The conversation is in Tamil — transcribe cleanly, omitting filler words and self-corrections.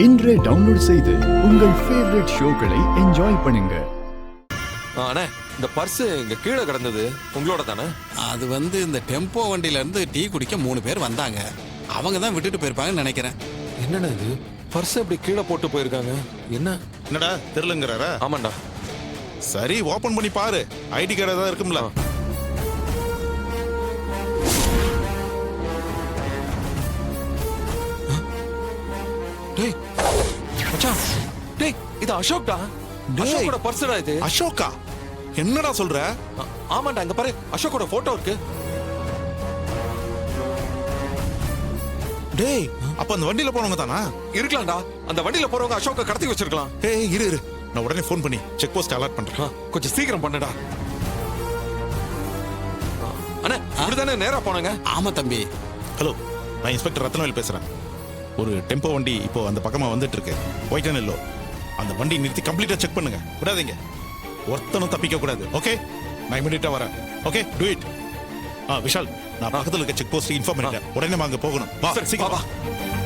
இன்றே டவுன்லோட் செய்து உங்கள் ஃபேவரட் ஷோக்களை என்ஜாய் பண்ணுங்க. அண்ணே, இந்த பர்ஸ் இங்க கீழே கிடந்தது உங்களோட தானே? அது இந்த டெம்போ வண்டியில இருந்து டீ குடிக்க 3 பேர் வந்தாங்க. அவங்க தான் விட்டுட்டு போயிருப்பாங்கன்னு நினைக்கிறேன். என்னடா இது, பர்ஸ் அப்படி கீழே போட்டு போயிருக்காங்க? என்னடா தெரியலங்கறாரா? ஆமாண்டா. சரி, ஓபன் பண்ணி பாரு. ஐடி கார்டு ஏதாவது இருக்கும்ல? டேய் மச்சான், டேய் இது அசோக்டா. அசோக்கோட பர்ஸ்டா இது. அசோகா? என்னடா சொல்ற? ஆமாண்டா, இங்க பாரு, அசோக்கோட போட்டோ இருக்கு. டேய், அப்ப அந்த வண்டியில போறவங்க தானா? இருக்கலாம்டா, அந்த வண்டியில போறவங்க அசோக்க கடத்தி வச்சிருக்கலாம். ஏய் இரு, நான் உடனே ஃபோன் பண்ணி செக் போஸ்ட் அலர்ட் பண்றேன். கொஞ்சம் சீக்கிரம் பண்ணுடா. அண்ணே, இப்படிதானே நேரா போனாங்க? ஆமா தம்பி. ஹலோ, நான் இன்ஸ்பெக்டர் ரத்னவேல் பேசுறேன். ஒரு டெம்போ வண்டி இப்போ அந்த பக்கமா வந்துட்டு இருக்கு, ஒயிட் அண்ட் எல்லோ. அந்த வண்டி நிறுத்தி கம்ப்ளீட்டா செக் பண்ணுங்க, விடாதீங்க. ஒருத்தனும் தப்பிக்க கூடாது. ஓகே, நான் இமிடியேட்டா வரேன். Okay, to it. விஷால், நான் பக்கத்துல இருக்க செக் போஸ்ட் இன்ஃபார்ம் பண்ணிட்டேன். உடனே வாங்க போகணும். வா, சரி, சீக்கிரம் வா. வா.